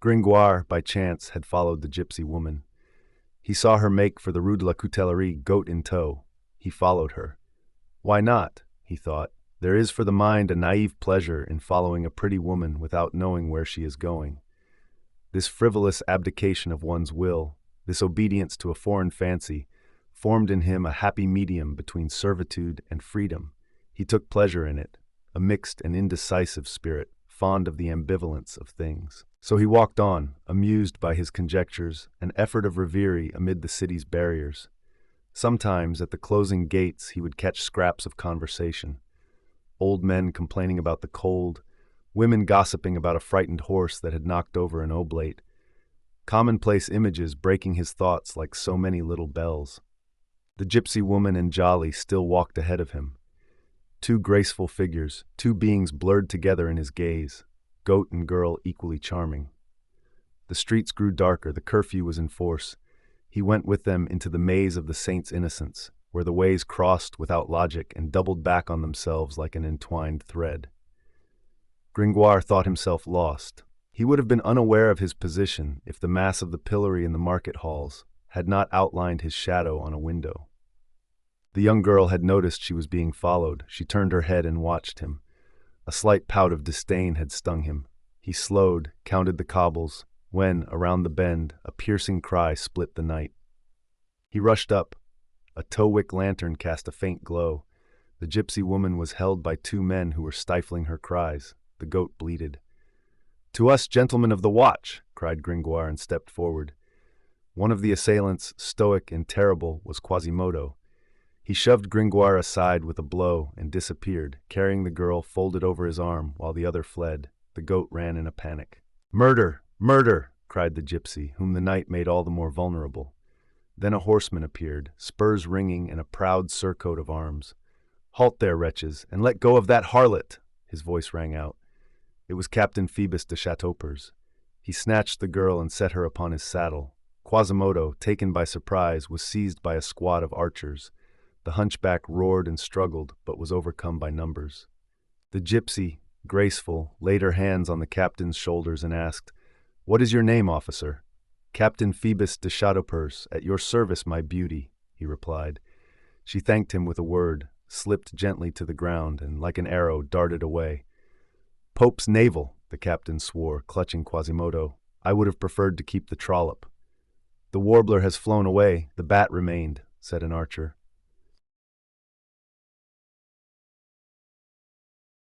Gringoire, by chance, had followed the gypsy woman. He saw her make for the Rue de la Coutellerie, goat in tow. He followed her. Why not? He thought. There is for the mind a naive pleasure in following a pretty woman without knowing where she is going. This frivolous abdication of one's will, this obedience to a foreign fancy, formed in him a happy medium between servitude and freedom. He took pleasure in it, a mixed and indecisive spirit, fond of the ambivalence of things. So he walked on, amused by his conjectures, an effort of reverie amid the city's barriers. Sometimes, at the closing gates, he would catch scraps of conversation. Old men complaining about the cold, women gossiping about a frightened horse that had knocked over an oblate, commonplace images breaking his thoughts like so many little bells. The gypsy woman and Jolly still walked ahead of him. Two graceful figures, two beings blurred together in his gaze, goat and girl equally charming. The streets grew darker, the curfew was in force. He went with them into the maze of the saints' innocence, where the ways crossed without logic and doubled back on themselves like an entwined thread. Gringoire thought himself lost. He would have been unaware of his position if the mass of the pillory in the market halls had not outlined his shadow on a window. The young girl had noticed she was being followed. She turned her head and watched him. A slight pout of disdain had stung him. He slowed, counted the cobbles, when, around the bend, a piercing cry split the night. He rushed up. A tow-wick lantern cast a faint glow. The gypsy woman was held by two men who were stifling her cries. The goat bleated. "To us, gentlemen of the watch!" cried Gringoire and stepped forward. One of the assailants, stoic and terrible, was Quasimodo. He shoved Gringoire aside with a blow and disappeared, carrying the girl folded over his arm while the other fled. The goat ran in a panic. "Murder! Murder!" cried the gypsy, whom the night made all the more vulnerable. Then a horseman appeared, spurs ringing and a proud surcoat of arms. "Halt there, wretches, and let go of that harlot!" His voice rang out. It was Captain Phoebus de Chateaupers. He snatched the girl and set her upon his saddle. Quasimodo, taken by surprise, was seized by a squad of archers. The hunchback roared and struggled, but was overcome by numbers. The gypsy, graceful, laid her hands on the captain's shoulders and asked, "What is your name, officer?" "Captain Phoebus de Chateaupers, at your service, my beauty," he replied. She thanked him with a word, slipped gently to the ground, and like an arrow darted away. "Pope's navel," the captain swore, clutching Quasimodo. "I would have preferred to keep the trollop." "The warbler has flown away, the bat remained," said an archer.